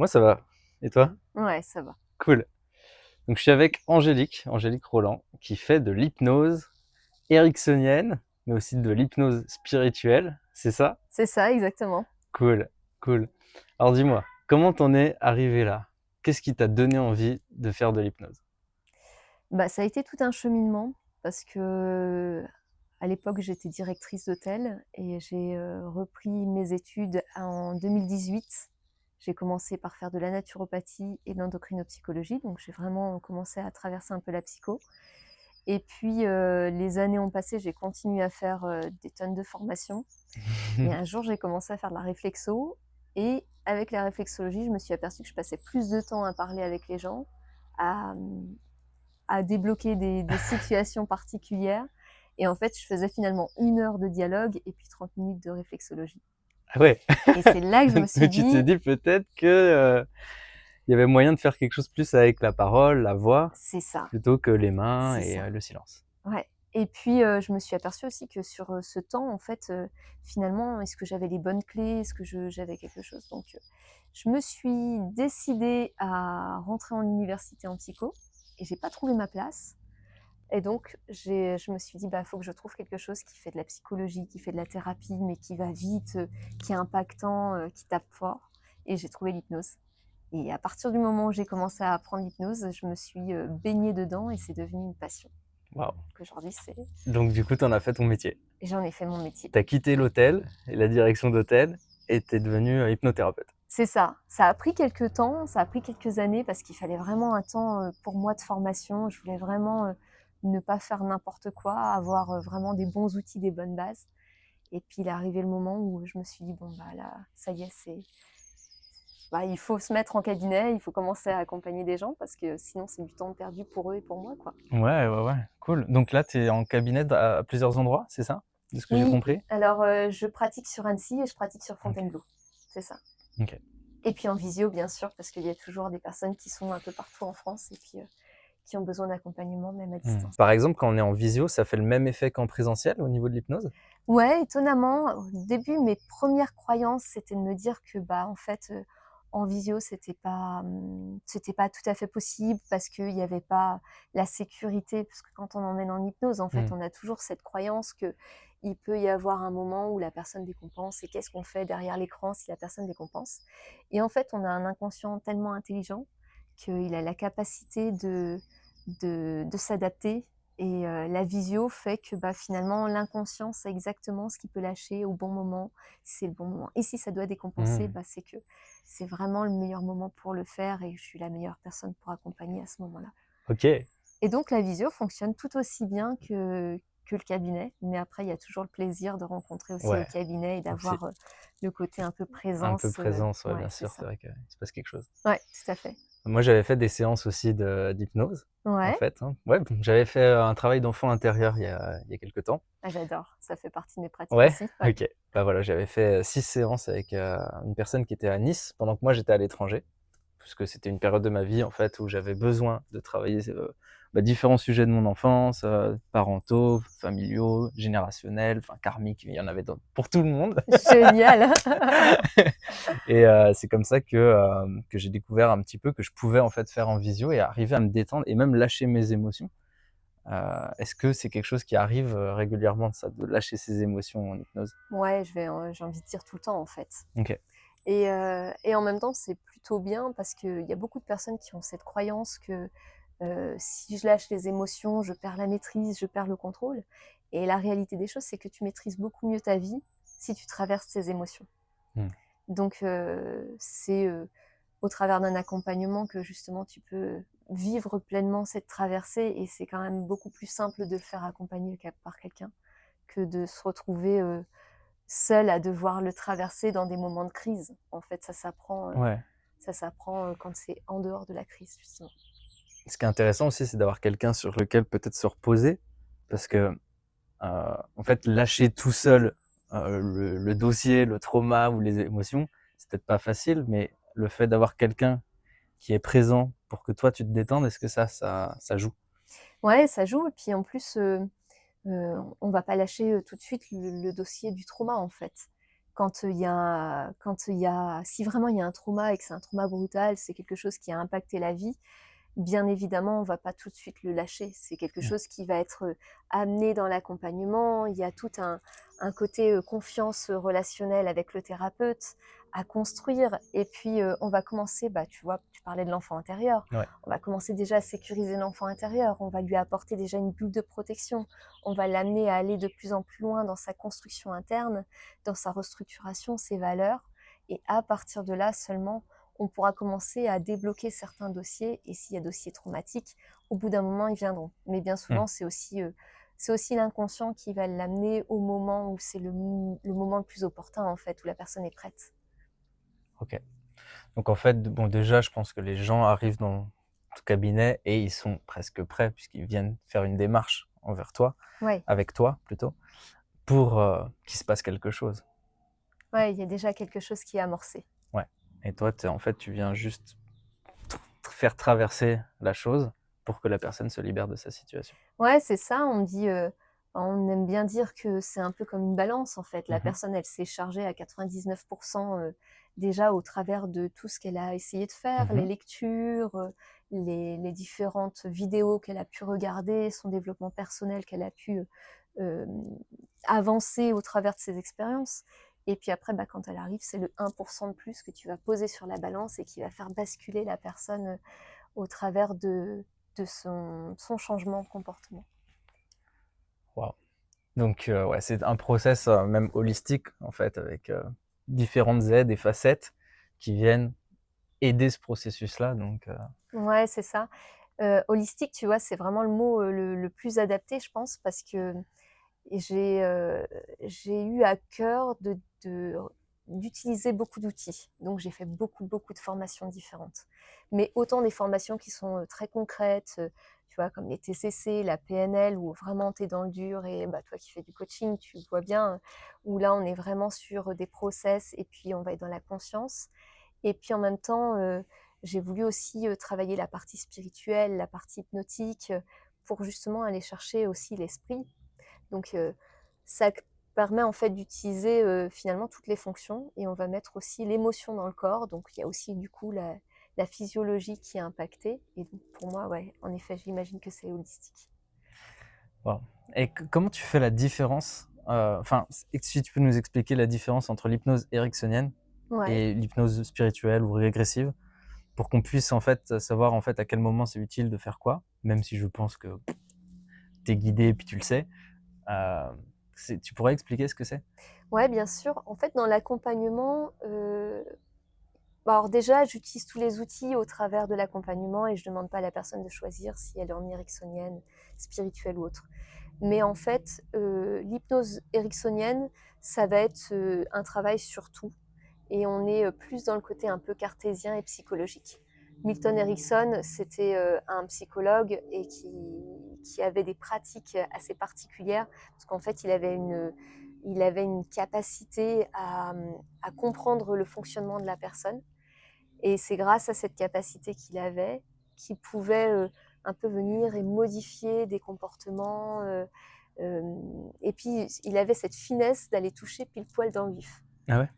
Moi, ça va. Et toi? Ouais, ça va. Cool. Donc, je suis avec Angélique Roland, qui fait de l'hypnose ericksonienne, mais aussi de l'hypnose spirituelle. C'est ça? C'est ça, exactement. Cool, cool. Alors, dis-moi, comment t'en es arrivé là? Qu'est-ce qui t'a donné envie de faire de l'hypnose? Bah, ça a été tout un cheminement parce que à l'époque, j'étais directrice d'hôtel et j'ai repris mes études en 2018. J'ai commencé par faire de la naturopathie et de l'endocrinopsychologie, donc j'ai vraiment commencé à traverser un peu la psycho. Et puis, les années ont passé, j'ai continué à faire des tonnes de formations. Et un jour, j'ai commencé à faire de la réflexo. Et avec la réflexologie, je me suis aperçue que je passais plus de temps à parler avec les gens, à, à débloquer des situations particulières. Et en fait, je faisais finalement 1 heure de dialogue et puis 30 minutes de réflexologie. Ah ouais. Et c'est là que je me suis Donc, tu t'es dit, dit peut-être que il y avait moyen de faire quelque chose plus avec la parole, la voix, c'est ça, plutôt que les mains c'est et ça. le silence. Ouais. Et puis, je me suis aperçue aussi que sur ce temps, en fait, finalement, est-ce que j'avais les bonnes clés? Est-ce que j'avais quelque chose? Donc, je me suis décidée à rentrer en université en psycho et j'ai pas trouvé ma place. Et donc, je me suis dit, bah, faut que je trouve quelque chose qui fait de la psychologie, qui fait de la thérapie, mais qui va vite, qui est impactant, qui tape fort. Et j'ai trouvé l'hypnose. Et à partir du moment où j'ai commencé à apprendre l'hypnose, je me suis baignée dedans et c'est devenu une passion. Waouh. Donc aujourd'hui, Donc, du coup, t'en as fait ton métier. j'en ai fait mon métier. T'as quitté l'hôtel et la direction d'hôtel et t'es devenu hypnothérapeute. C'est ça. Ça a pris quelques temps, ça a pris quelques années parce qu'il fallait vraiment un temps pour moi de formation. Je voulais vraiment ne pas faire n'importe quoi, avoir vraiment des bons outils, des bonnes bases. Et puis il est arrivé le moment où je me suis dit, bon, bah là, ça y est, bah, il faut se mettre en cabinet, il faut commencer à accompagner des gens parce que sinon c'est du temps perdu pour eux et pour moi, quoi. Ouais, cool. Donc là, t'es en cabinet à plusieurs endroits, c'est ça? De ce que j'ai Oui, compris? alors je pratique sur Annecy et je pratique sur Ok, Fontainebleau. C'est ça. ok. Et puis en visio, bien sûr, parce qu'il y a toujours des personnes qui sont un peu partout en France et puis qui ont besoin d'accompagnement, même à distance. Par exemple, quand on est en visio, ça fait le même effet qu'en présentiel au niveau de l'hypnose? Ouais, étonnamment, au début, mes premières croyances, c'était de me dire que, bah, en fait, en visio, c'était pas tout à fait possible parce qu'il y avait pas la sécurité. Parce que quand on emmène en hypnose, en fait, Hmm. on a toujours cette croyance que il peut y avoir un moment où la personne décompense et qu'est-ce qu'on fait derrière l'écran si la personne décompense? Et en fait, on a un inconscient tellement intelligent qu'il a la capacité de s'adapter et la visio fait que, bah, finalement, l'inconscient sait exactement ce qu'il peut lâcher au bon moment, si c'est le bon moment. Et si ça doit décompenser, Hmm. bah, c'est que c'est vraiment le meilleur moment pour le faire et je suis la meilleure personne pour accompagner à ce moment-là. Ok. Et donc la visio fonctionne tout aussi bien que le cabinet, mais après il y a toujours le plaisir de rencontrer aussi au Ouais, cabinet et aussi. d'avoir, le côté un peu Un peu présence, présence, ouais, ouais, bien c'est sûr, ça. c'est vrai qu'il se passe quelque chose. Ouais, tout à fait. Moi, j'avais fait des séances aussi d'hypnose, en Ouais. fait, hein. Ouais, j'avais fait un travail d'enfant intérieur il y a quelques temps. Ah j'adore, ça fait partie de mes pratiques Ouais, aussi, ouais. ok. Bah voilà, j'avais fait 6 séances avec une personne qui était à Nice pendant que moi j'étais à l'étranger, puisque c'était une période de ma vie en fait où j'avais besoin de travailler différents sujets de mon enfance, parentaux, familiaux, générationnels, enfin karmiques, il y en avait pour tout le monde. Génial! Et c'est comme ça que j'ai découvert un petit peu que je pouvais en fait faire en visio et arriver à me détendre et même lâcher mes émotions. Est-ce que c'est quelque chose qui arrive régulièrement de ça, de lâcher ses émotions en hypnose? Ouais, j'ai envie de dire tout le temps, en fait. Ok. Et en même temps, c'est plutôt bien parce qu'il y a beaucoup de personnes qui ont cette croyance que, si je lâche les émotions, je perds la maîtrise, je perds le contrôle. Et la réalité des choses, c'est que tu maîtrises beaucoup mieux ta vie si tu traverses ces émotions. Hmm. Donc, c'est, au travers d'un accompagnement que justement tu peux vivre pleinement cette traversée et c'est quand même beaucoup plus simple de le faire accompagner par quelqu'un que de se retrouver, seul à devoir le traverser dans des moments de crise. En fait, Ouais. ça s'apprend quand c'est en dehors de la crise, justement. Ce qui est intéressant aussi, c'est d'avoir quelqu'un sur lequel peut-être se reposer, parce que en fait, lâcher tout seul le dossier, le trauma ou les émotions, c'est peut-être pas facile, mais le fait d'avoir quelqu'un qui est présent pour que toi tu te détendes, est-ce que ça joue? Ouais, ça joue. Et puis en plus, on va pas lâcher tout de suite le dossier du trauma, en fait. si vraiment il y a un trauma et que c'est un trauma brutal, c'est quelque chose qui a impacté la vie, bien évidemment, on va pas tout de suite le lâcher. C'est quelque Mmh. chose qui va être amené dans l'accompagnement. Il y a tout un côté confiance relationnelle avec le thérapeute à construire. Et puis, on va commencer, bah, tu vois, tu parlais de l'enfant intérieur. Ouais. On va commencer déjà à sécuriser l'enfant intérieur. On va lui apporter déjà une bulle de protection. On va l'amener à aller de plus en plus loin dans sa construction interne, dans sa restructuration, ses valeurs. Et à partir de là seulement, on pourra commencer à débloquer certains dossiers. Et s'il y a dossiers traumatiques, au bout d'un moment, ils viendront. Mais bien Mmh. souvent, c'est aussi l'inconscient qui va l'amener au moment où c'est le moment le plus opportun, en fait, où la personne est prête. OK. Donc en fait, bon, déjà, je pense que les gens arrivent dans ton cabinet et ils sont presque prêts puisqu'ils viennent faire une démarche envers toi, Ouais, avec toi plutôt, pour, qu'il se passe quelque chose. ouais, il y a déjà quelque chose qui est amorcé. Ouais, et toi, en fait, tu viens juste faire traverser la chose pour que la personne se libère de sa situation. Ouais, c'est ça, on aime bien dire que c'est un peu comme une balance, en fait. La Mmh. personne, elle s'est chargée à 99 déjà au travers de tout ce qu'elle a essayé de faire, les Mmh. lectures, les différentes vidéos qu'elle a pu regarder, son développement personnel qu'elle a pu, hem, avancer au travers de ses expériences. Et puis après, bah, quand elle arrive, c'est le 1 de plus que tu vas poser sur la balance et qui va faire basculer la personne, au travers de son changement de comportement. Waouh! Donc ouais, c'est un process, même holistique en fait avec, différentes aides et facettes qui viennent aider ce processus-là donc Ouais, c'est ça. Holistique, tu vois, c'est vraiment le mot, le plus adapté, je pense, parce que j'ai, heu, j'ai eu à cœur d'utiliser beaucoup d'outils. Donc j'ai fait beaucoup, beaucoup de formations différentes. Mais autant des formations qui sont, très concrètes, tu vois, comme les TCC, la PNL, où vraiment tu es dans le dur et bah, toi qui fais du coaching, tu vois bien, où là, on est vraiment sur, des process et puis on va être dans la conscience. Et puis en même temps, j'ai voulu aussi, travailler la partie spirituelle, la partie hypnotique, pour justement aller chercher aussi l'esprit. Donc ça permet en fait d'utiliser, finalement toutes les fonctions et on va mettre aussi l'émotion dans le corps. Donc il y a aussi du coup la physiologie qui est impactée et donc pour moi, ouais, en effet, j'imagine que c'est holistique. waouh, et comment tu fais la différence, enfin, si tu peux nous expliquer la différence entre l'hypnose ericksonienne Ouais. et l'hypnose spirituelle ou régressive? Pour qu'on puisse en fait, savoir en fait à quel moment c'est utile de faire quoi, même si je pense que tu es guidé et puis tu le sais. Heu, tu pourrais expliquer ce que c'est? Ouais, bien sûr. En fait, dans l'accompagnement, bah, alors déjà, j'utilise tous les outils au travers de l'accompagnement et je demande pas à la personne de choisir si elle est en ericksonienne, spirituelle ou autre. Mais en fait, l'hypnose ericksonienne, ça va être, un travail sur tout et on est, plus dans le côté un peu cartésien et psychologique. Milton Erickson, c'était, un psychologue et qui avait des pratiques assez particulières parce qu'en fait, il avait une capacité à comprendre le fonctionnement de la personne et c'est grâce à cette capacité qu'il avait, qu'il pouvait, un peu venir et modifier des comportements, et puis il avait cette finesse d'aller toucher pile poil dans le vif. Ah ouais?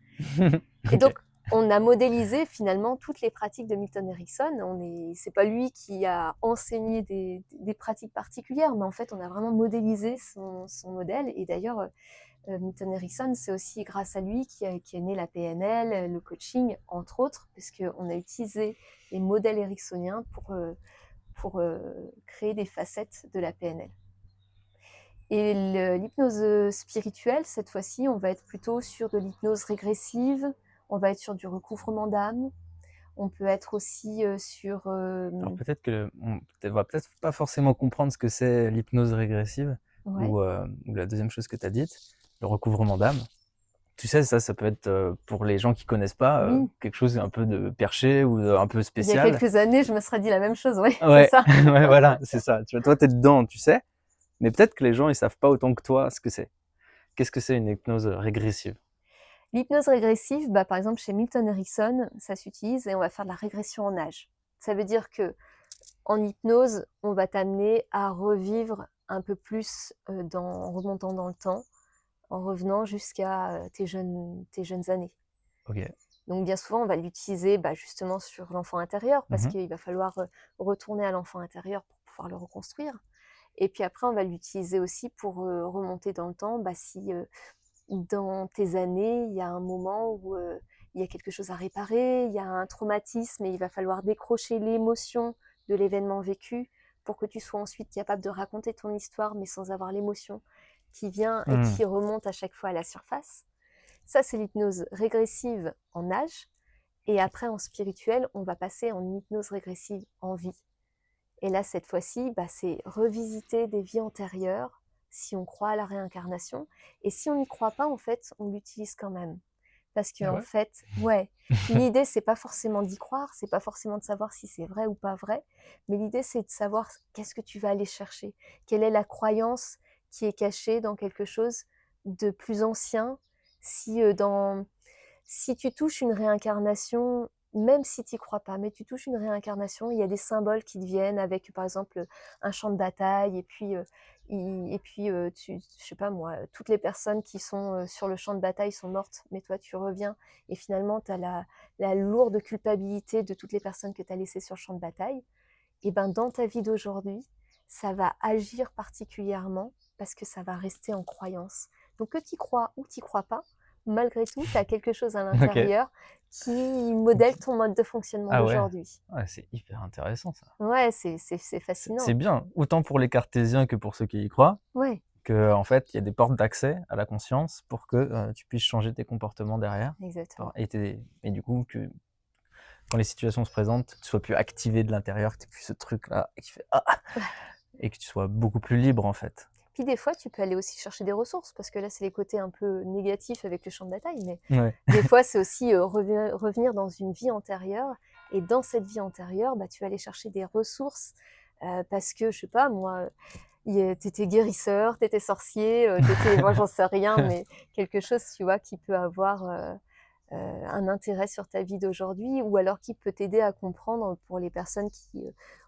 Et OK. donc on a modélisé finalement toutes les pratiques de Milton Erickson. C'est pas lui qui a enseigné des pratiques particulières, mais en fait on a vraiment modélisé son modèle et d'ailleurs, Milton Erickson, c'est aussi grâce à lui qui est né la PNL, le coaching, entre autres, puisqu'on a utilisé les modèles ericksoniens pour créer des facettes de la PNL. Et l'hypnose spirituelle, cette fois-ci, on va être plutôt sur de l'hypnose régressive, on va être sur du recouvrement d'âme, on peut être aussi sur... Alors peut-être que va peut-être pas forcément comprendre ce que c'est l'hypnose régressive Ouais, ou la deuxième chose que tu as dite, le recouvrement d'âme. Tu sais, ça peut être, pour les gens qui connaissent pas, oui, quelque chose un peu de perché ou un peu il y a spécial. quelques années, je me serais dit la même chose, ouais, c'est Ouais, ça. ouais, voilà, c'est ça. Tu vois, toi, tu es dedans, tu sais, mais peut-être que les gens, ils savent pas autant que toi ce que c'est. Qu'est-ce que c'est une hypnose régressive? L'hypnose régressive, bah, par exemple, chez Milton Erickson, ça s'utilise et on va faire de la régression en âge. Ça veut dire que en hypnose, on va t'amener à revivre un peu plus en remontant dans le temps, en revenant jusqu'à tes jeunes années. OK. Donc bien souvent, on va l'utiliser justement sur l'enfant intérieur parce Mmh. qu'il va falloir retourner à l'enfant intérieur pour pouvoir le reconstruire. Et puis après, on va l'utiliser aussi pour remonter dans le temps, si dans tes années, il y a un moment où il y a quelque chose à réparer, il y a un traumatisme et il va falloir décrocher l'émotion de l'événement vécu pour que tu sois ensuite capable de raconter ton histoire, mais sans avoir l'émotion qui vient et Mmh. qui remonte à chaque fois à la surface. Ça, c'est l'hypnose régressive en âge. Et après, en spirituel, on va passer en hypnose régressive en vie. Et là, cette fois-ci, c'est revisiter des vies antérieures si on croit à la réincarnation. Et si on n'y croit pas, en fait, on l'utilise quand même. Parce que Ah en ouais? fait, ouais, l'idée, c'est pas forcément d'y croire, c'est pas forcément de savoir si c'est vrai ou pas vrai, mais l'idée, c'est de savoir qu'est-ce que tu vas aller chercher. Quelle est la croyance qui est cachée dans quelque chose de plus ancien. Si si tu touches une réincarnation, même si tu y crois pas, mais tu touches une réincarnation, il y a des symboles qui te viennent avec, par exemple, un champ de bataille et puis, je sais pas moi, toutes les personnes qui sont, sur le champ de bataille sont mortes, mais toi tu reviens et finalement tu as la lourde culpabilité de toutes les personnes que tu as laissées sur le champ de bataille. Et ben, dans ta vie d'aujourd'hui, ça va agir particulièrement parce que ça va rester en croyance. Donc que tu y crois ou tu y crois pas, malgré tout, tu as quelque chose à OK. l'intérieur qui modèle ton mode de fonctionnement Ah ouais. d'aujourd'hui. Ouais, c'est hyper intéressant ça. Ouais, c'est C'est fascinant. bien, autant pour les cartésiens que pour ceux qui y croient, Ouais, qu'en fait, il y a des portes d'accès à la conscience pour que, tu puisses changer tes comportements derrière. exactement. Et du coup, que quand les situations se présentent, tu sois plus activé de l'intérieur, que tu aies plus ce truc-là qui fait: «Ah!» et que tu sois beaucoup plus libre, en fait. Puis des fois, tu peux aller aussi chercher des ressources, parce que là, c'est les côtés un peu négatifs avec le champ de bataille, mais Ouais. des fois, c'est aussi revenir dans une vie antérieure. Et dans cette vie antérieure, tu vas aller chercher des ressources parce que, je sais pas, moi, t'étais guérisseur, t'étais sorcier, moi, j'en sais rien, mais quelque chose, tu vois, qui peut avoir un intérêt sur ta vie d'aujourd'hui, ou alors qui peut t'aider à comprendre pour les personnes qui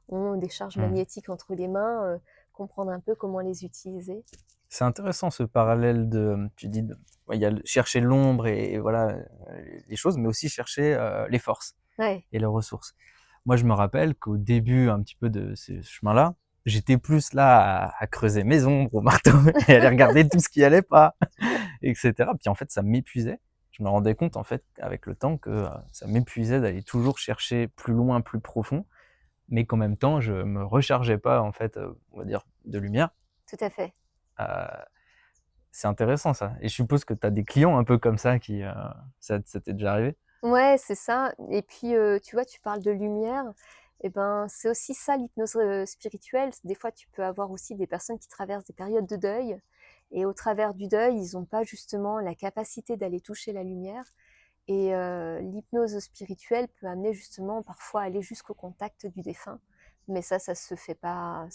ont des charges Mmh. magnétiques entre les mains, comprendre un peu comment les utiliser. C'est intéressant ce parallèle de, tu dis de ouais, il y a le chercher l'ombre et voilà, les choses, mais aussi chercher, les forces Ouais, et les ressources. Moi, je me rappelle qu'au début un petit peu de ce chemin-là, j'étais plus là à creuser mes ombres au marteau et à aller regarder tout ce qui allait pas et cetera. Puis en fait, ça m'épuisait. Je me rendais compte en fait avec le temps que, ça m'épuisait d'aller toujours chercher plus loin, plus profond, mais qu'en même temps, je me rechargeais pas en fait, on va dire de lumière. tout à fait. Heu, c'est intéressant ça et je suppose que tu as des clients un peu comme ça qui, ça t'est déjà arrivé? Ouais, c'est ça. Et puis, tu vois, tu parles de lumière, et ben, c'est aussi ça l'hypnose, spirituelle. Des fois, tu peux avoir aussi des personnes qui traversent des périodes de deuil, et au travers du deuil, ils ont pas justement la capacité d'aller toucher la lumière. Et l'hypnose spirituelle peut amener justement parfois à aller jusqu'au contact du défunt. Mais ça se fait pas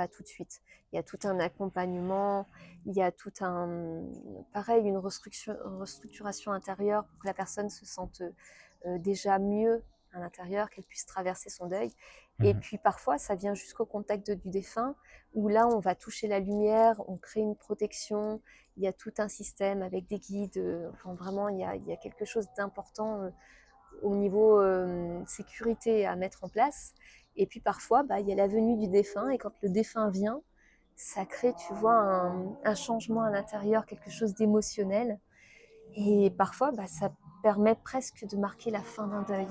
tout de suite. Il y a tout un accompagnement, il y a tout un pareil, une restructuration intérieure pour que la personne se sente, déjà mieux à l'intérieur, qu'elle puisse traverser son deuil. Et Mmh. puis parfois, ça vient jusqu'au contact du défunt, où là, on va toucher la lumière, on crée une protection, il y a tout un système avec des guides, enfin vraiment il y a quelque chose d'important au niveau sécurité à mettre en place. Et puis parfois, il y a la venue du défunt, et quand le défunt vient, ça crée, tu vois, un changement à l'intérieur, quelque chose d'émotionnel. Et parfois, ça permet presque de marquer la fin d'un deuil.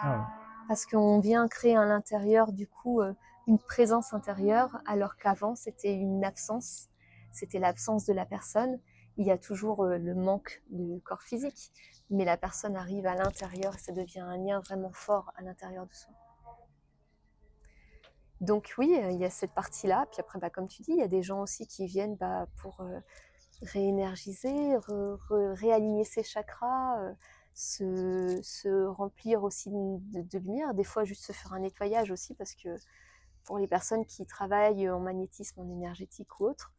Ah ouais. Parce qu'on vient créer à l'intérieur, du coup, une présence intérieure, alors qu'avant, c'était une absence. C'était l'absence de la personne. Il y a toujours le manque du corps physique, mais la personne arrive à l'intérieur et ça devient un lien vraiment fort à l'intérieur de soi. Donc oui, il y a cette partie-là. Puis après, comme tu dis, il y a des gens aussi qui viennent pour réénergiser, réaligner ses chakras, se remplir aussi de lumière. Des fois, juste se faire un nettoyage aussi, parce que pour les personnes qui travaillent en magnétisme, en énergétique ou autre,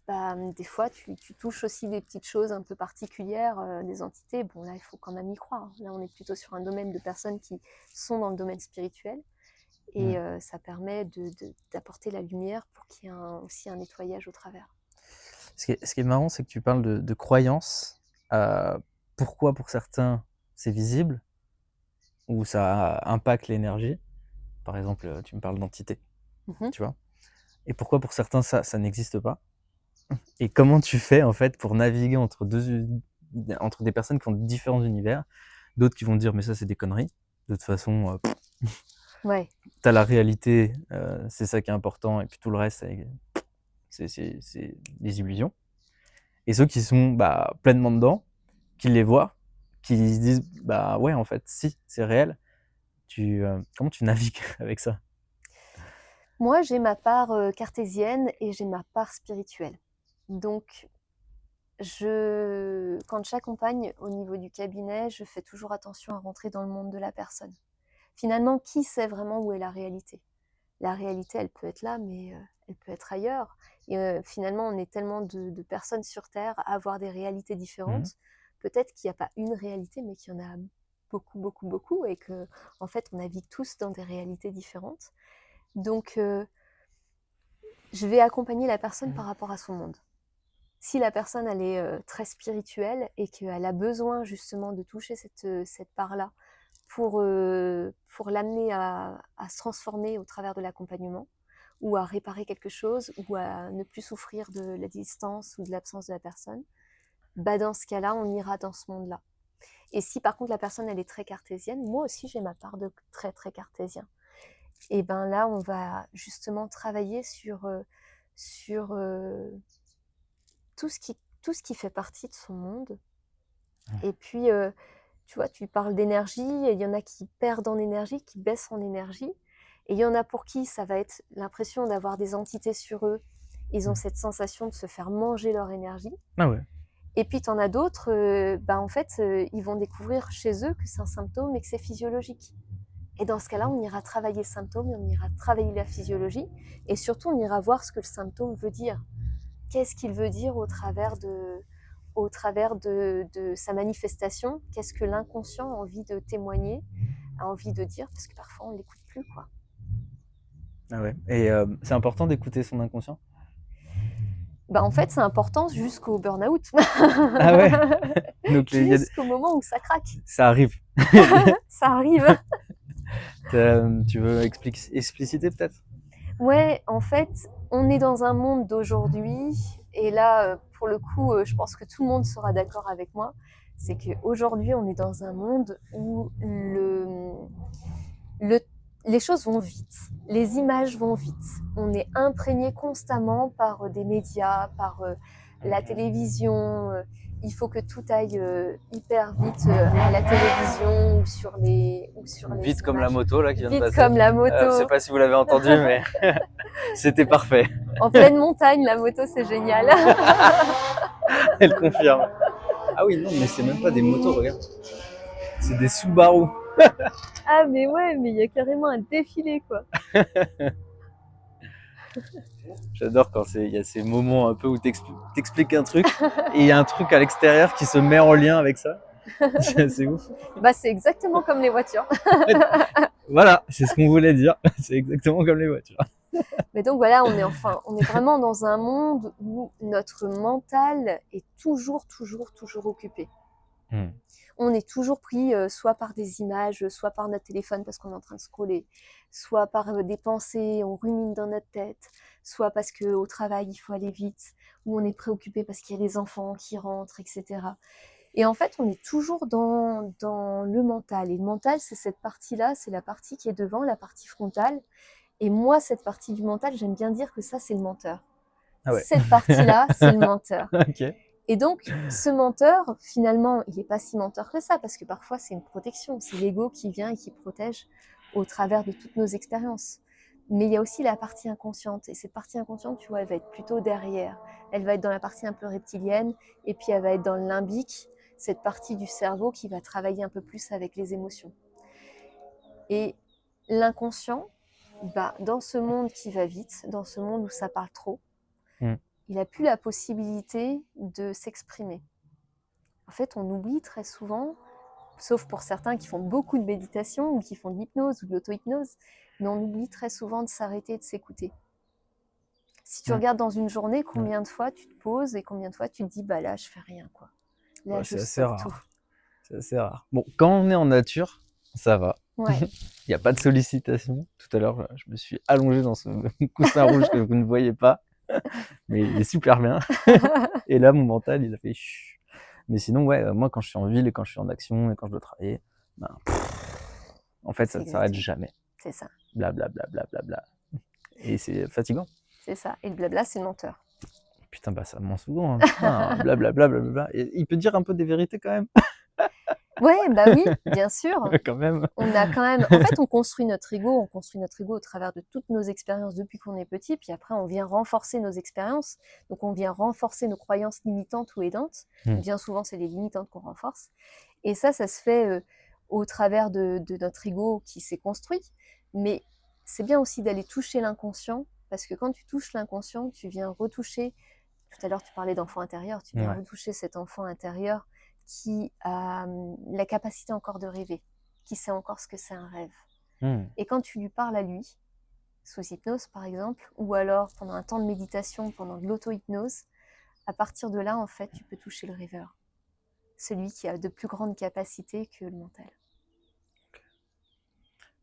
des fois, tu touches aussi des petites choses un peu particulières, des entités. Bon, là, il faut quand même y croire. Là, on est plutôt sur un domaine de personnes qui sont dans le domaine spirituel. Et Mmh. ça permet d'apporter la lumière pour qu'il y ait aussi un nettoyage au travers. Ce qui est marrant, c'est que tu parles de croyances. Pourquoi pour certains, c'est visible ou ça impacte l'énergie? Par exemple, tu me parles d'entité, Mmh. tu vois? Et pourquoi pour certains, ça n'existe pas? Et comment tu fais, en fait, pour naviguer entre des personnes qui ont différents univers, d'autres qui vont dire: «Mais ça, c'est des conneries. De toute façon, Ouais. tu la réalité, c'est ça qui est important et puis tout le reste, c'est des illusions». Et ceux qui sont, pleinement dedans, qui les voient, qui se disent: «Bah, ouais, en fait, si, c'est réel». Comment tu navigues avec ça? Moi, j'ai ma part, cartésienne et j'ai ma part spirituelle. Donc quand j'accompagne au niveau du cabinet, je fais toujours attention à rentrer dans le monde de la personne. Finalement, qui sait vraiment où est la réalité? La réalité, elle peut être là, mais elle peut être ailleurs. Et finalement, on est tellement de personnes sur terre à avoir des réalités Mmh. différentes. Peut-être qu'il n'y a pas une réalité, mais qu'il y en a beaucoup, beaucoup, beaucoup, et que en fait, on navigue tous dans des réalités différentes. Donc, je vais accompagner la personne par rapport à son monde. Si la personne, elle est très spirituelle et qu'elle a besoin justement de toucher cette part-là pour l'amener à se transformer au travers de l'accompagnement, ou à réparer quelque chose, ou à ne plus souffrir de la distance ou de l'absence de la personne, dans ce cas-là, on ira dans ce monde-là. Et si par contre la personne, elle est très cartésienne, moi aussi j'ai ma part de très très cartésien. Et ben là, on va justement travailler sur tout ce qui fait partie de son monde. Et puis, tu vois, tu parles d'énergie, et il y en a qui perdent en énergie, qui baissent en énergie. Et il y en a pour qui ça va être l'impression d'avoir des entités sur eux. Ils ont Mmh. cette sensation de se faire manger leur énergie. Ah ouais. Et puis, tu en as d'autres, en fait, ils vont découvrir chez eux que c'est un symptôme et que c'est physiologique. Et dans ce cas-là, on ira travailler le symptôme et on ira travailler la physiologie. Et surtout, on ira voir ce que le symptôme veut dire. Qu'est-ce qu'il veut dire au travers de sa manifestation? Qu'est-ce que l'inconscient a envie de témoigner, a envie de dire? Parce que parfois, on ne l'écoute plus, quoi. Ah ouais et c'est important d'écouter son inconscient? En fait, c'est important jusqu'au burn-out. Ah ouais? Donc les il y a des Jusqu'au moment où ça craque. ça arrive. Ça arrive. Tu veux expliciter peut-être? Ouais, en fait, on est dans un monde d'aujourd'hui, et là, pour le coup, je pense que tout le monde sera d'accord avec moi. C'est qu'aujourd'hui, on est dans un monde où le- les choses vont vite, les images vont vite. On est imprégné constamment par des médias, par la télévision. Il faut que tout aille hyper vite à la télévision ou sur les Vite comme la images. moto là qui vient de Vite passer. comme la Je sais moto. pas si vous l'avez entendu, mais c'était parfait. En pleine montagne, la moto, c'est génial. Elle confirme. Ah oui, non, mais c'est même pas des motos, regarde. C'est des Subaru. Ah, mais ouais, mais il y a carrément un défilé, quoi. J'adore quand il y a ces moments un peu où t'expliques un truc et il y a un truc à l'extérieur qui se met en lien avec ça. C'est assez ouf. C'est exactement comme les voitures. Voilà, c'est ce qu'on voulait dire. C'est exactement comme les voitures. Mais donc voilà, on est vraiment dans un monde où notre mental est toujours, toujours, toujours occupé. Hmm. On est toujours pris soit par des images, soit par notre téléphone parce qu'on est en train de scroller, soit par des pensées, on rumine dans notre tête, soit parce qu'au travail, il faut aller vite, ou on est préoccupé parce qu'il y a les enfants qui rentrent, etc. Et en fait, on est toujours dans le mental. Et le mental, c'est cette partie-là, c'est la partie qui est devant, la partie frontale. Et moi, cette partie du mental, j'aime bien dire que ça, c'est le menteur. Ah ouais. Cette partie-là, c'est le menteur. Ok. Et donc, ce menteur, finalement, il n'est pas si menteur que ça, parce que parfois, c'est une protection. C'est l'ego qui vient et qui protège au travers de toutes nos expériences. Mais il y a aussi la partie inconsciente. Et cette partie inconsciente, tu vois, elle va être plutôt derrière. Elle va être dans la partie un peu reptilienne, et puis elle va être dans le limbique, cette partie du cerveau qui va travailler un peu plus avec les émotions. Et l'inconscient, dans ce monde qui va vite, dans ce monde où ça parle trop, Hmm. il n'a plus la possibilité de s'exprimer. En fait, on oublie très souvent, sauf pour certains qui font beaucoup de méditation ou qui font de l'hypnose ou de l'auto-hypnose, mais on oublie très souvent de s'arrêter et de s'écouter. Si tu Mm. regardes dans une journée, Ouais. combien de fois tu te poses et combien de fois tu te dis, bah là, je fais rien, quoi. Là, Ouais, je c'est assez stoppe tout. rare. C'est assez rare. Bon, quand on est en nature, ça va. Ouais. Il n'y a pas de sollicitation. Tout à l'heure, je me suis allongé dans ce coussin rouge que vous ne voyez pas, mais il est super bien. Et là, mon mental, il a fait chut. Mais sinon, ouais, moi, quand je suis en ville et quand je suis en action et quand je dois travailler, ben, en fait, ça C'est ne s'arrête exactement. jamais. C'est ça. Blablabla. Bla, bla, bla, bla. Et c'est fatigant. C'est ça. Et le blabla, c'est menteur. Putain, bah ça ment souvent. Hein. Putain, blablabla. Bla, bla, bla. Et il peut dire un peu des vérités quand même. Ouais, bah oui, bien sûr. Quand même. On a quand même, en fait, on construit notre ego au travers de toutes nos expériences depuis qu'on est petit, puis après, on vient renforcer nos expériences. Donc, on vient renforcer nos croyances limitantes ou aidantes. Bien souvent, c'est les limitantes qu'on renforce. Et ça se fait au travers de notre ego qui s'est construit. Mais c'est bien aussi d'aller toucher l'inconscient, parce que quand tu touches l'inconscient, tu viens retoucher. Tout à l'heure, tu parlais d'enfant intérieur, tu viens Ouais. retoucher cet enfant intérieur qui a la capacité encore de rêver, qui sait encore ce que c'est un rêve. Et quand tu lui parles à lui, sous hypnose par exemple, ou alors pendant un temps de méditation, pendant de l'auto-hypnose, à partir de là, en fait, tu peux toucher le rêveur, celui qui a de plus grandes capacités que le mental.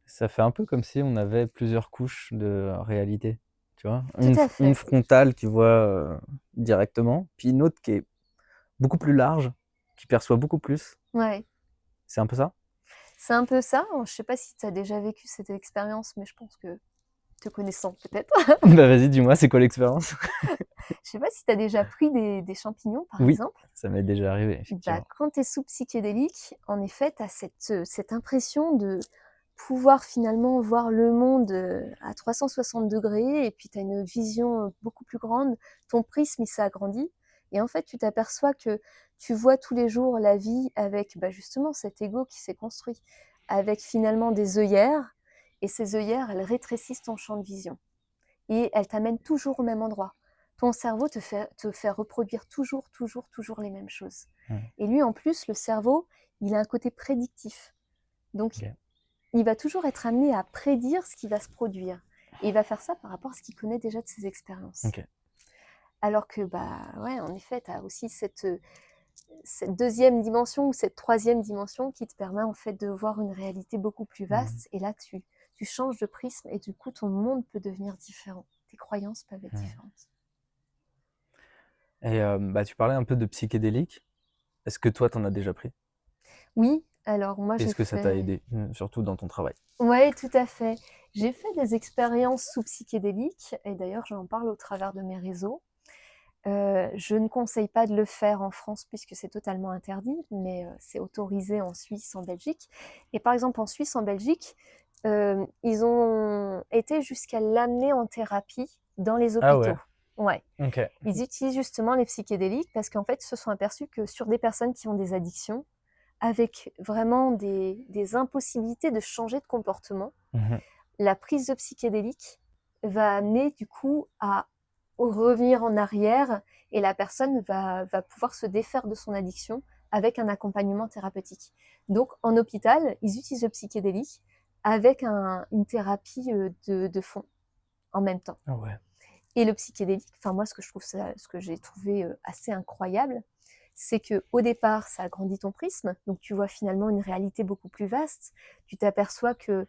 Ça fait un peu comme si on avait plusieurs couches de réalité, tu vois. Tout à fait. Une frontale qui voit directement, puis une autre qui est beaucoup plus large, qui perçoit beaucoup plus. Ouais. C'est un peu ça? C'est un peu ça. Je ne sais pas si tu as déjà vécu cette expérience, mais je pense que, te connaissant peut-être, Bah vas-y, dis-moi, c'est quoi l'expérience? je sais pas si tu as déjà pris des champignons, par Oui, exemple. ça m'est déjà arrivé, Bah, effectivement. quand tu es sous psychédélique, en effet, tu as cette impression de pouvoir finalement voir le monde à 360 degrés, et puis tu as une vision beaucoup plus grande. Ton prisme, il s'agrandit. Et en fait, tu t'aperçois que tu vois tous les jours la vie avec bah, justement cet ego qui s'est construit, avec finalement des œillères. Et ces œillères, elles rétrécissent ton champ de vision. Et elles t'amènent toujours au même endroit. Ton cerveau te fait reproduire toujours les mêmes choses. Et lui, en plus, le cerveau, il a un côté prédictif. Donc, Ok. il va toujours être amené à prédire ce qui va se produire. Et il va faire ça par rapport à ce qu'il connaît déjà de ses expériences. Ok. Alors que, bah, ouais, en effet, tu as aussi cette deuxième dimension ou cette troisième dimension qui te permet en fait de voir une réalité beaucoup plus vaste. Et là, tu changes de prisme et du coup, ton monde peut devenir différent. Tes croyances peuvent être différentes. Et bah, tu parlais un peu de psychédélique. Est-ce que toi, t'en as déjà pris? Oui, alors moi, j'ai Est-ce que ça t'a fait... aidé, surtout dans ton travail? Oui, tout à fait. J'ai fait des expériences sous psychédéliques et d'ailleurs, j'en parle au travers de mes réseaux. Je ne conseille pas de le faire en France puisque c'est totalement interdit, mais c'est autorisé en Suisse, en Belgique. Et par exemple, en Suisse, en Belgique, ils ont été jusqu'à l'amener en thérapie dans les Ah ouais. hôpitaux. Ouais. Ok. Ils utilisent justement les psychédéliques parce qu'en fait, ils se sont aperçus que sur des personnes qui ont des addictions, avec vraiment des impossibilités de changer de comportement, la prise de psychédéliques va amener du coup à revenir en arrière et la personne va pouvoir se défaire de son addiction avec un accompagnement thérapeutique. Donc en hôpital, ils utilisent le psychédélique avec une thérapie de fond en même temps. Ah ouais. Et le psychédélique, enfin moi ce que j'ai trouvé assez incroyable, c'est que au départ ça agrandit ton prisme, donc tu vois finalement une réalité beaucoup plus vaste. Tu t'aperçois que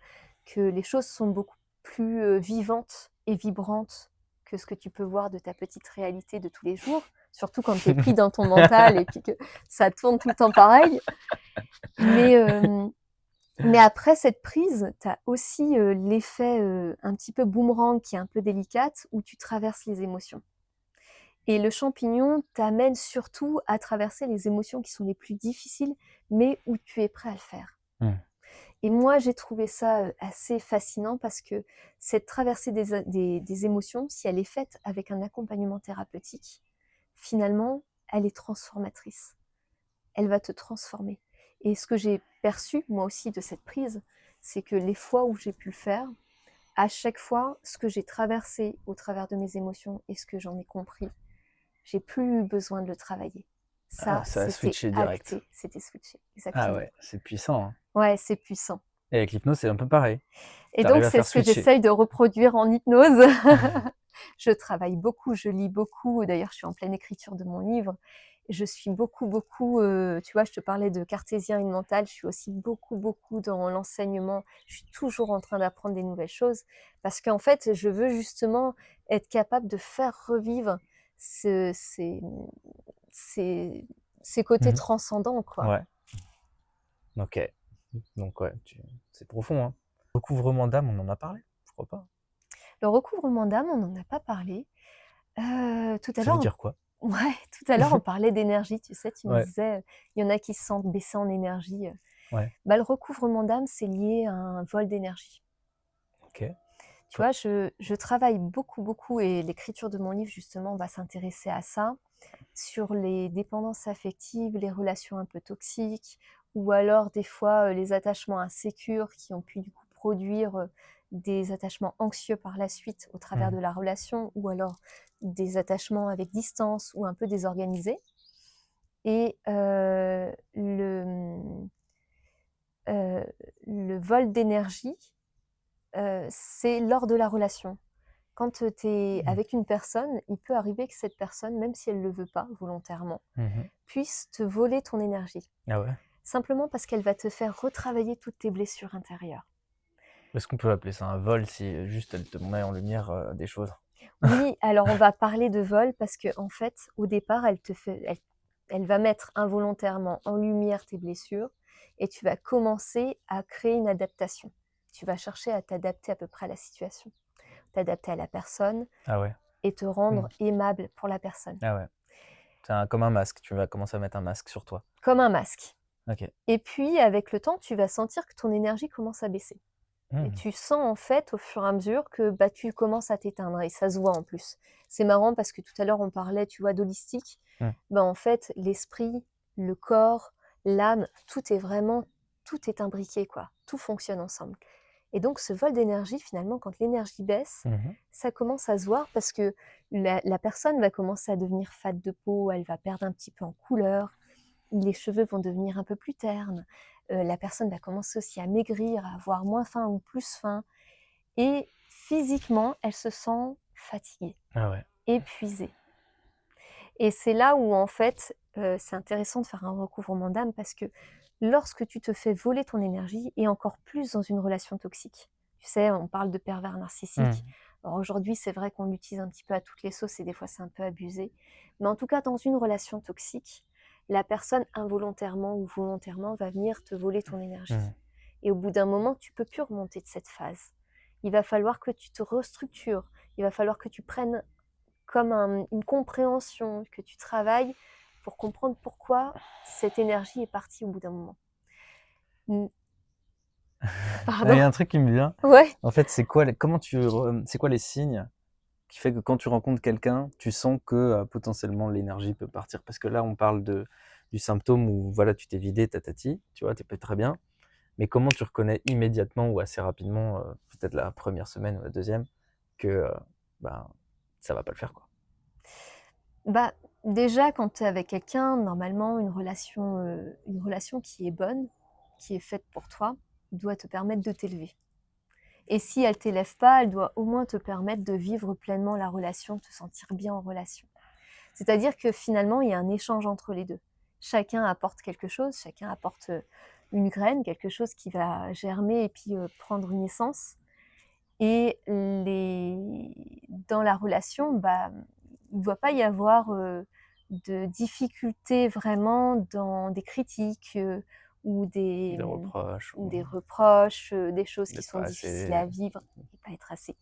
les choses sont beaucoup plus vivantes et vibrantes que ce que tu peux voir de ta petite réalité de tous les jours, surtout quand tu es pris dans ton mental et puis que ça tourne tout le temps pareil. Mais après cette prise, tu as aussi l'effet un petit peu boomerang qui est un peu délicate, où tu traverses les émotions. Et le champignon t'amène surtout à traverser les émotions qui sont les plus difficiles, mais où tu es prêt à le faire. Et moi, j'ai trouvé ça assez fascinant parce que cette traversée des émotions, si elle est faite avec un accompagnement thérapeutique, finalement, elle est transformatrice. Elle va te transformer. Et ce que j'ai perçu, moi aussi, de cette prise, c'est que les fois où j'ai pu le faire, à chaque fois, ce que j'ai traversé au travers de mes émotions et ce que j'en ai compris, j'ai plus eu besoin de le travailler. Ça, Ça a c'était switché direct. acté, c'était switché, Ah exactement. ouais, c'est puissant. Hein. Ouais, c'est puissant. Et avec l'hypnose, c'est un peu pareil. Et T'arrives donc, à c'est faire ce que switcher. j'essaye de reproduire en hypnose. Je travaille beaucoup, je lis beaucoup. D'ailleurs, je suis en pleine écriture de mon livre. Je suis beaucoup, beaucoup, tu vois, je te parlais de cartésien et de mental. Je suis aussi beaucoup, beaucoup dans l'enseignement. Je suis toujours en train d'apprendre des nouvelles choses parce qu'en fait, je veux justement être capable de faire revivre ce ces ces côtés Mmh. transcendants, quoi. Ouais, OK. Donc ouais, c'est profond, hein. Recouvrement d'âme, on en a parlé? Je crois pas. Le recouvrement d'âme, on n'en a pas parlé. Tout à Ça veut l'heure, dire quoi? ouais, tout à l'heure, on parlait d'énergie, tu sais, tu me Ouais, disais, il y en a qui se sentent baisser en énergie. ouais, Bah, le recouvrement d'âme, c'est lié à un vol d'énergie. OK. Tu Co vois, je travaille beaucoup, beaucoup et l'écriture de mon livre, justement, va s'intéresser à ça, sur les dépendances affectives, les relations un peu toxiques ou alors des fois, les attachements insécures qui ont pu, du coup, produire, des attachements anxieux par la suite au travers mmh. de la relation ou alors des attachements avec distance ou un peu désorganisés et le vol d'énergie, c'est lors de la relation. Quand, tu es Mmh. avec une personne, il peut arriver que cette personne, même si elle ne le veut pas volontairement, Mmh. puisse te voler ton énergie. Ah ouais? Simplement parce qu'elle va te faire retravailler toutes tes blessures intérieures. Est-ce qu'on peut appeler ça un vol si, juste elle te met en lumière, des choses? Oui, alors on va parler de vol parce que en fait, au départ, elle va mettre involontairement en lumière tes blessures et tu vas commencer à créer une adaptation. Tu vas chercher à t'adapter à peu près à la situation, t'adapter à la personne Ah ouais. et te Mmh. rendre aimable pour la personne, Ah ouais. C'est comme un masque, tu vas commencer à mettre un masque sur toi. comme un masque. OK. Et puis avec le temps, tu vas sentir que ton énergie commence à baisser. Et Mmh. tu sens en fait au fur et à mesure que, bah, tu commences à t'éteindre et ça se voit en plus. C'est marrant parce que tout à l'heure on parlait, tu vois, d'holistique. Mmh. Bah, en fait, l'esprit, le corps, l'âme, tout est imbriqué quoi. Tout fonctionne ensemble. Et donc ce vol d'énergie finalement, quand l'énergie baisse, Mmh. ça commence à se voir parce que la personne va commencer à devenir fade de peau, elle va perdre un petit peu en couleur, les cheveux vont devenir un peu plus ternes, la personne va commencer aussi à maigrir, à avoir moins faim ou plus faim et physiquement, elle se sent fatiguée, Ah ouais. épuisée et c'est là où en fait, c'est intéressant de faire un recouvrement d'âme parce que lorsque tu te fais voler ton énergie et encore plus dans une relation toxique, tu sais, on parle de pervers narcissique. Mmh. Alors aujourd'hui, c'est vrai qu'on l'utilise un petit peu à toutes les sauces et des fois c'est un peu abusé, mais en tout cas dans une relation toxique, la personne involontairement ou volontairement va venir te voler ton énergie Mmh. et au bout d'un moment, tu peux plus remonter de cette phase. Il va falloir que tu te restructures, il va falloir que tu prennes comme une compréhension, que tu travailles pour comprendre pourquoi cette énergie est partie au bout d'un moment. Mmh, Ah, il pardon? y a un truc qui me vient. Ouais. En fait, c'est quoi les signes qui fait que quand tu rencontres quelqu'un, tu sens que, potentiellement l'énergie peut partir? Parce que là, on parle du symptôme où voilà, tu t'es vidé tatati, tu vois? Tu es pas très bien. Mais comment tu reconnais immédiatement ou assez rapidement, peut-être la première semaine ou la deuxième, que, ben, ça va pas le faire, quoi? Bah, déjà quand tu es avec quelqu'un, normalement une relation qui est bonne, qui est faite pour toi, doit te permettre de t'élever. Et si elle t'élève pas, elle doit au moins te permettre de vivre pleinement la relation, de te sentir bien en relation. C'est-à-dire que finalement, il y a un échange entre les 2. Chacun apporte quelque chose, chacun apporte, une graine, quelque chose qui va germer et puis, prendre une essence et dans la relation, bah, il ne doit pas y avoir, de difficultés vraiment dans des critiques, ou Des reproches ou des reproches, des choses qui d'être sont pas difficiles assez. à vivre et pas être assez.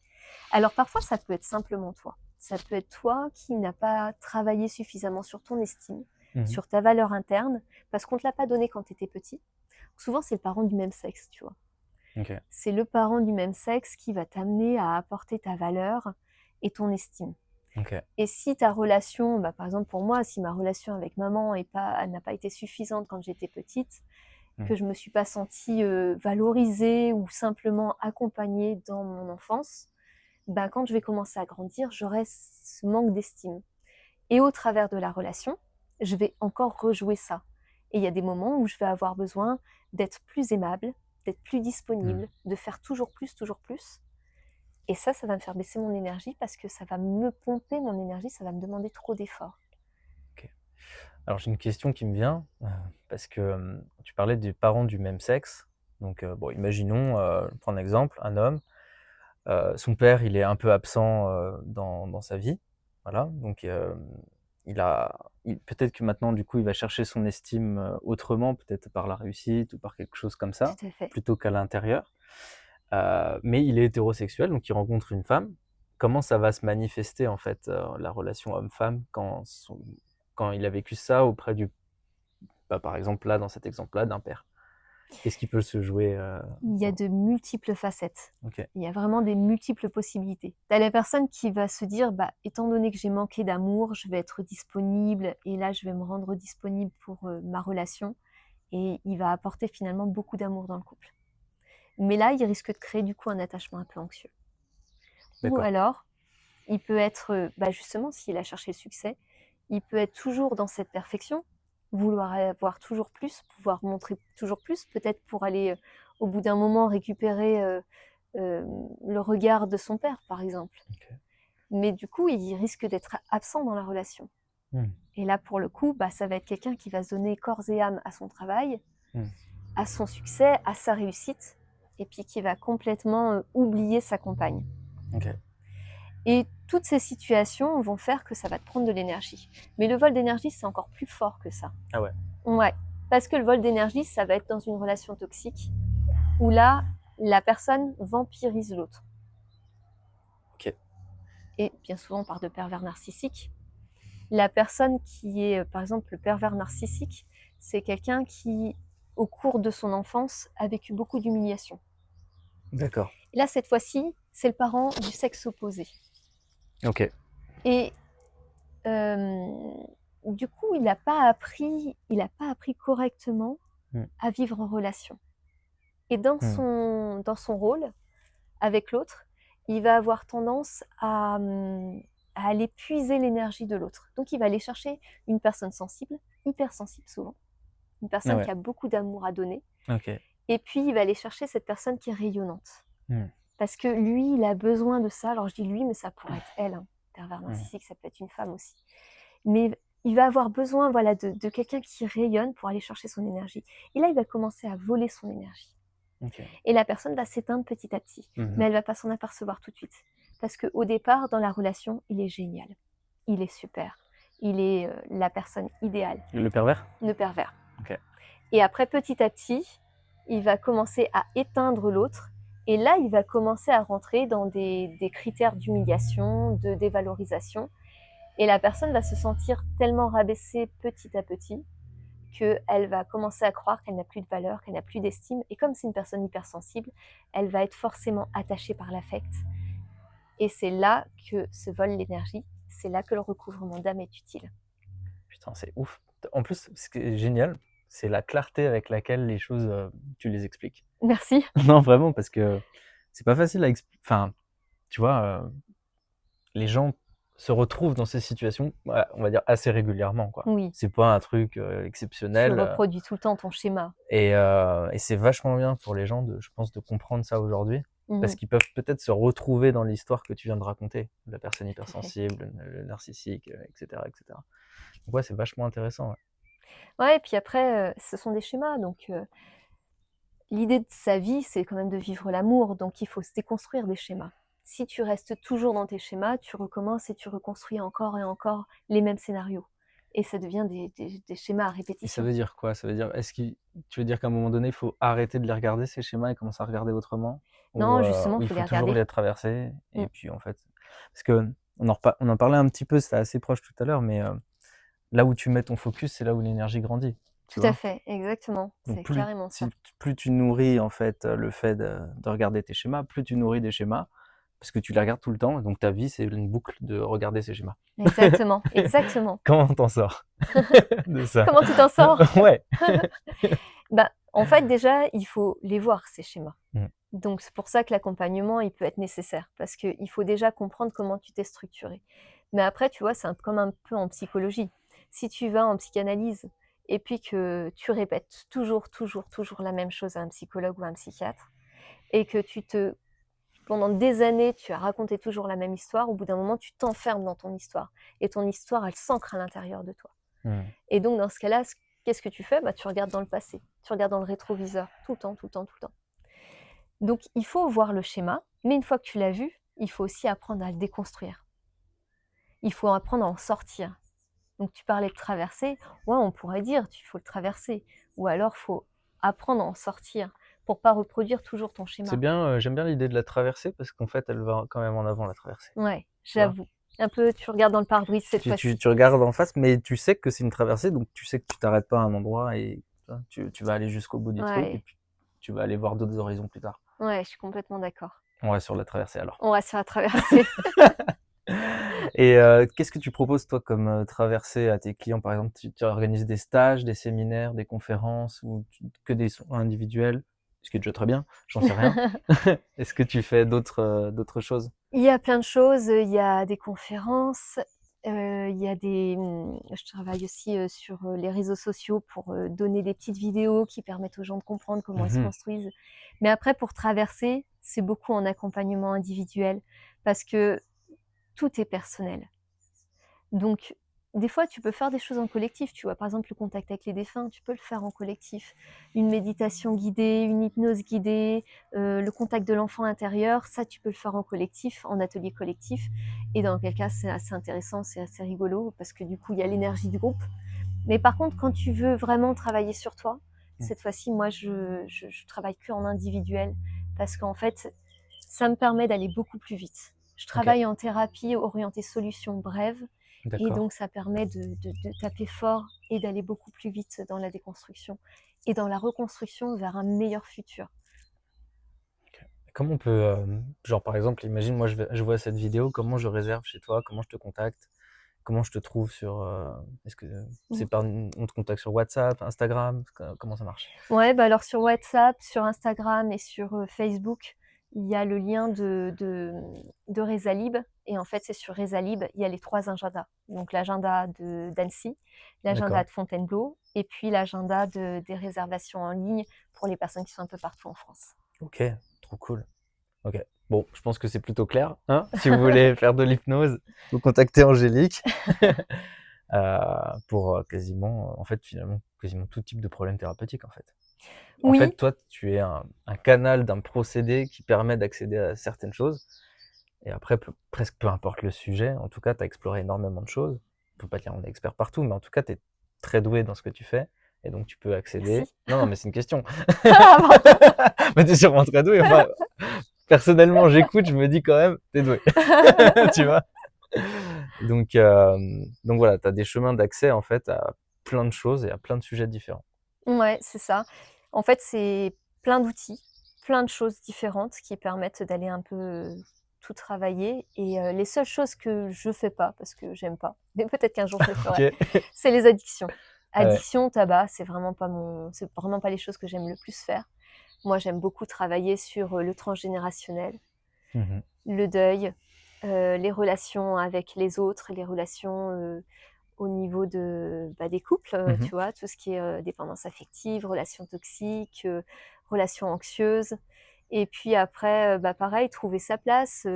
Alors parfois, ça peut être simplement toi. Ça peut être toi qui n'as pas travaillé suffisamment sur ton estime, Mmh. sur ta valeur interne, parce qu'on ne te l'a pas donné quand tu étais petit. Souvent, c'est le parent du même sexe, tu vois? OK. C'est le parent du même sexe qui va t'amener à apporter ta valeur et ton estime. OK. Et si ta relation, bah, par exemple pour moi, si ma relation avec maman elle n'a pas été suffisante quand j'étais petite, Mmh. que je me suis pas sentie, valorisée ou simplement accompagnée dans mon enfance, bah, quand je vais commencer à grandir, j'aurai ce manque d'estime. Et au travers de la relation, je vais encore rejouer ça. Et il y a des moments où je vais avoir besoin d'être plus aimable, d'être plus Mmh. disponible, de faire toujours plus, toujours plus. Et ça va me faire baisser mon énergie parce que ça va me pomper mon énergie, ça va me demander trop d'efforts. OK. Alors j'ai une question qui me vient, parce que, tu parlais des parents du même sexe. Donc, bon, imaginons, je prends un exemple, un homme, son père, il est un peu absent, dans sa vie. Voilà, donc, peut-être que maintenant, du coup, il va chercher son estime, autrement, peut-être par la réussite ou par quelque chose comme ça, Tout à fait. plutôt qu'à l'intérieur. Mais il est hétérosexuel, donc il rencontre une femme. Comment ça va se manifester, en fait, la relation homme-femme quand il a vécu ça auprès bah, par exemple, là, dans cet exemple-là, d'un père? Qu'est-ce qui peut se jouer, Il y a dans de multiples facettes. OK. Il y a vraiment des multiples possibilités. Tu as la personne qui va se dire: «Bah, étant donné que j'ai manqué d'amour, je vais être disponible et là, je vais me rendre disponible pour, ma relation», et il va apporter finalement beaucoup d'amour dans le couple. Mais là, il risque de créer du coup un attachement un peu anxieux. Ou D'accord. alors, il peut être, bah, justement, s'il a cherché le succès, il peut être toujours dans cette perfection, vouloir avoir toujours plus, pouvoir montrer toujours plus, peut-être pour aller, au bout d'un moment récupérer, le regard de son père, par exemple. OK. Mais du coup, il risque d'être absent dans la relation. Mmh. Et là, pour le coup, bah, ça va être quelqu'un qui va se donner corps et âme à son travail, Mmh. à son succès, à sa réussite, et puis qui va complètement, oublier sa compagne. OK. Et toutes ces situations vont faire que ça va te prendre de l'énergie. Mais le vol d'énergie, c'est encore plus fort que ça. Ah ouais. Ouais, parce que le vol d'énergie, ça va être dans une relation toxique où là, la personne vampirise l'autre. OK. Et bien souvent, on parle de pervers narcissique. La personne qui est, par exemple, le pervers narcissique, c'est quelqu'un qui, au cours de son enfance, a vécu beaucoup d'humiliation. D'accord. Et là, cette fois-ci, c'est le parent du sexe opposé. OK. Et du coup, il a pas appris correctement Mmh. à vivre en relation. Et dans Mmh. son rôle avec l'autre, il va avoir tendance à aller puiser l'énergie de l'autre. Donc il va aller chercher une personne sensible, hypersensible souvent, une Ah personne ouais. qui a beaucoup d'amour à donner, OK. et puis il va aller chercher cette personne qui est rayonnante. Mmh. Parce que lui, il a besoin de ça. Alors je dis lui, mais ça pourrait être elle, hein. Pervers Mmh. narcissique, ça peut être une femme aussi. Mais il va avoir besoin, voilà, de quelqu'un qui rayonne pour aller chercher son énergie. Et là, il va commencer à voler son énergie. OK. Et la personne va s'éteindre petit à petit. Mmh Mais mh. elle va pas s'en apercevoir tout de suite. Parce qu'au départ, dans la relation, il est génial. Il est super. Il est la personne idéale, Le pervers? le pervers. OK. Et après, petit à petit, il va commencer à éteindre l'autre. Et là, il va commencer à rentrer dans des critères d'humiliation, de dévalorisation. Et la personne va se sentir tellement rabaissée petit à petit qu'elle va commencer à croire qu'elle n'a plus de valeur, qu'elle n'a plus d'estime. Et comme c'est une personne hypersensible, elle va être forcément attachée par l'affect. Et c'est là que se vole l'énergie, c'est là que le recouvrement d'âme est utile. Putain, c'est ouf. En plus, ce qui est génial, c'est la clarté avec laquelle les choses, tu les expliques. Merci. Non, vraiment, parce que c'est pas facile à enfin, tu vois, les gens se retrouvent dans ces situations, bah, on va dire assez régulièrement, quoi. Oui, C'est pas un truc, tu exceptionnel, reproduis tout le temps ton schéma. et c'est vachement bien pour les gens je pense, de comprendre ça aujourd'hui. Parce Mhm, qu'ils peuvent peut-être se retrouver dans l'histoire que tu viens de raconter, la personne tout à fait. hypersensible, le narcissique, et cetera, et cetera. Donc ouais, c'est vachement intéressant, ouais. Ouais, et puis après, ce sont des schémas. Donc, l'idée de sa vie, c'est quand même de vivre l'amour. Donc, il faut se déconstruire des schémas. Si tu restes toujours dans tes schémas, tu recommences et tu reconstruis encore et encore les mêmes scénarios. Et ça devient des schémas à Et ça répétition. veut dire quoi? Ça veut dire tu veux dire qu'à un moment donné, il faut arrêter de les regarder ces schémas et commencer à regarder autrement? Non, justement, Ou il il faut les faut toujours regarder. les traverser Mmh, et puis en fait parce on en parlait un petit peu, c'était assez proche tout à l'heure, mais là où tu mets ton focus, c'est là où l'énergie grandit, tu tout à vois? fait, exactement. Donc C'est carrément ça. plus tu nourris en fait, le fait de regarder tes schémas, plus tu nourris des schémas, parce que tu les regardes tout le temps, donc ta vie, c'est une boucle de regarder ces schémas. Exactement, exactement. Comment t'en sors de ça? Comment tu t'en sors? Ouais. Bah, en fait, déjà, il faut les voir, ces schémas. Mmh. Donc c'est pour ça que l'accompagnement, il peut être nécessaire, parce qu'il faut déjà comprendre comment tu t'es structuré. Mais après, tu vois, c'est comme un peu en psychologie. Si tu vas en psychanalyse et puis que tu répètes toujours, toujours, toujours la même chose à un psychologue ou à un psychiatre, et que tu te pendant des années, tu as raconté toujours la même histoire, au bout d'un moment, tu t'enfermes dans ton histoire. Et ton histoire, elle s'ancre à l'intérieur de toi. Et donc, dans ce cas-là, qu'est-ce que tu fais? Tu regardes dans le passé, tu regardes dans le rétroviseur, tout le temps, tout le temps, tout le temps. Donc, il faut voir le schéma, mais une fois que tu l'as vu, il faut aussi apprendre à le déconstruire. Il faut apprendre à en sortir. Donc, tu parlais de traverser. Ouais, on pourrait dire qu'il faut le traverser. Ou alors, il faut apprendre à en sortir pour pas reproduire toujours ton C'est schéma. bien, j'aime bien l'idée de la traversée parce qu'en fait, elle va quand même en avant, la traversée. Ouais, Tu vois? j'avoue. Un peu, tu regardes dans le pare-brise cette fois-ci. Tu regardes en face, mais tu sais que c'est une traversée, donc tu sais que tu t'arrêtes pas à un endroit et tu vas aller jusqu'au bout du truc et Ouais, puis tu vas aller voir d'autres horizons plus tard. ouais, je suis complètement d'accord. On reste sur la traversée alors. On va se faire traverser. Et qu'est-ce que tu proposes toi comme traversée à tes clients? Par exemple, tu organises des stages, des séminaires, des conférences ou que des soins individuels? Ce qui est déjà très bien, j'en sais rien. Est-ce que tu fais d'autres choses? Il y a plein de choses, il y a des conférences, il y a je travaille aussi, sur, les réseaux sociaux pour, donner des petites vidéos qui permettent aux gens de comprendre comment ils se Mmh. construisent. Mais après pour traverser, c'est beaucoup en accompagnement individuel parce que tout est personnel. Donc, des fois, tu peux faire des choses en collectif, tu vois? Par exemple, le contact avec les défunts, tu peux le faire en collectif. Une méditation guidée, une hypnose guidée, le contact de l'enfant intérieur, ça, tu peux le faire en collectif, en atelier collectif. Et dans quel cas, c'est assez intéressant, c'est assez rigolo parce que du coup, il y a l'énergie du groupe. Mais par contre, quand tu veux vraiment travailler sur toi, Mmh. cette fois-ci, moi, je travaille qu'en individuel parce qu'en fait, ça me permet d'aller beaucoup plus vite. Je OK, travaille en thérapie orientée solution brève et d'accord. donc ça permet de taper fort et d'aller beaucoup plus vite dans la déconstruction et dans la reconstruction vers un meilleur futur. Comment on peut, genre par exemple, imagine moi je vois cette vidéo, comment je réserve chez toi? Comment je te contacte? Comment je te trouve sur, est-ce que c'est Mmh. par on te contacte sur WhatsApp, Instagram? Comment ça marche? Ouais, bah, alors sur WhatsApp, sur Instagram et sur, Facebook, il y a le lien de Rezalib et en fait, c'est sur Rezalib, il y a les 3 agendas. Donc l'agenda d'Annecy, l'agenda D'accord. de Fontainebleau et puis l'agenda des réservations en ligne pour les personnes qui sont un peu partout en France. OK, trop cool. OK. Bon, je pense que c'est plutôt clair, hein? Si vous voulez faire de l'hypnose, vous contactez Angélique, pour, quasiment, en fait, finalement, quasiment tout type de problème thérapeutique, en fait. En Oui, fait, toi, tu es un canal d'un procédé qui permet d'accéder à certaines choses et après presque peu importe le sujet, en tout cas, tu as exploré énormément de choses. On peut pas dire on est expert partout, mais en tout cas, tu es très doué dans ce que tu fais et donc tu peux accéder. merci. Non, non, mais c'est une question. Ah pardon. Mais tu es sûrement très doué, enfin, personnellement, j'écoute, je me dis quand même: «Tu es doué». Tu vois? Donc voilà, tu as des chemins d'accès, en fait, à plein de choses et à plein de sujets différents. Ouais, c'est ça. En fait, c'est plein d'outils, plein de choses différentes qui permettent d'aller un peu, tout travailler et les seules choses que je fais pas, parce que j'aime pas, mais peut-être qu'un jour je le ferai, OK. c'est les addictions. Ouais. Addiction, tabac, c'est vraiment pas les choses que j'aime le plus faire. Moi, j'aime beaucoup travailler sur, le transgénérationnel, Mmh. le deuil, les relations avec les autres, les relations, au niveau des couples, Mmh. tu vois? Tout ce qui est, dépendance affective, relations toxiques, relations anxieuses et puis après, pareil, trouver sa place,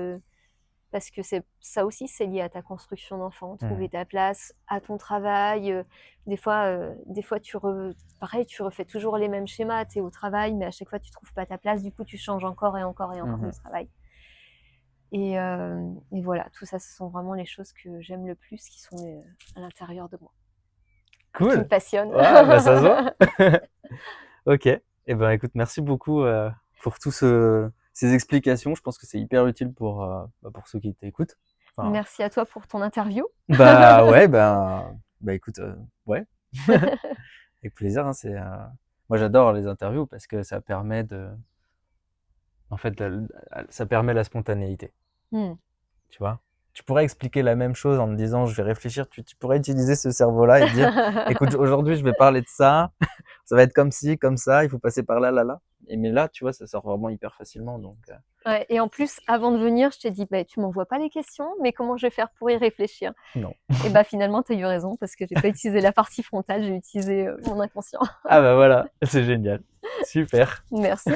parce que c'est ça aussi, c'est lié à ta construction d'enfant. Mmh. Trouver ta place à ton travail, des fois pareil, tu refais toujours les mêmes schémas. Tu es au travail, mais à chaque fois tu trouves pas ta place, du coup tu changes encore et encore et encore de Mmh. travail et voilà, tout ça, ce sont vraiment les choses que j'aime le plus qui sont, à l'intérieur de moi. Et qui me Cool! passionne. Ouais, bah, ça se voit. OK. Et ben, écoute, merci beaucoup, pour ces explications. Je pense que c'est hyper utile pour ceux qui t'écoutent. Enfin, Merci à toi pour ton interview. bah, ouais, écoute, ouais, avec plaisir, hein, moi j'adore les interviews parce que ça permet en fait, ça permet la spontanéité, Mmh. tu vois? Tu pourrais expliquer la même chose en me disant: «Je vais réfléchir», tu pourrais utiliser ce cerveau-là et dire: «Écoute, aujourd'hui, je vais parler de ça, ça va être comme ci, comme ça, il faut passer par là, là, là». Mais là, tu vois, ça sort vraiment hyper facilement donc Ouais et en plus, avant de venir, je t'ai dit: «Beh, tu m'envoies pas les questions, mais comment je vais faire pour y réfléchir?» non. Et finalement, tu as eu raison parce que j'ai pas utilisé la partie frontale, j'ai utilisé, mon inconscient. Ah bah, voilà, c'est génial. Super. Merci.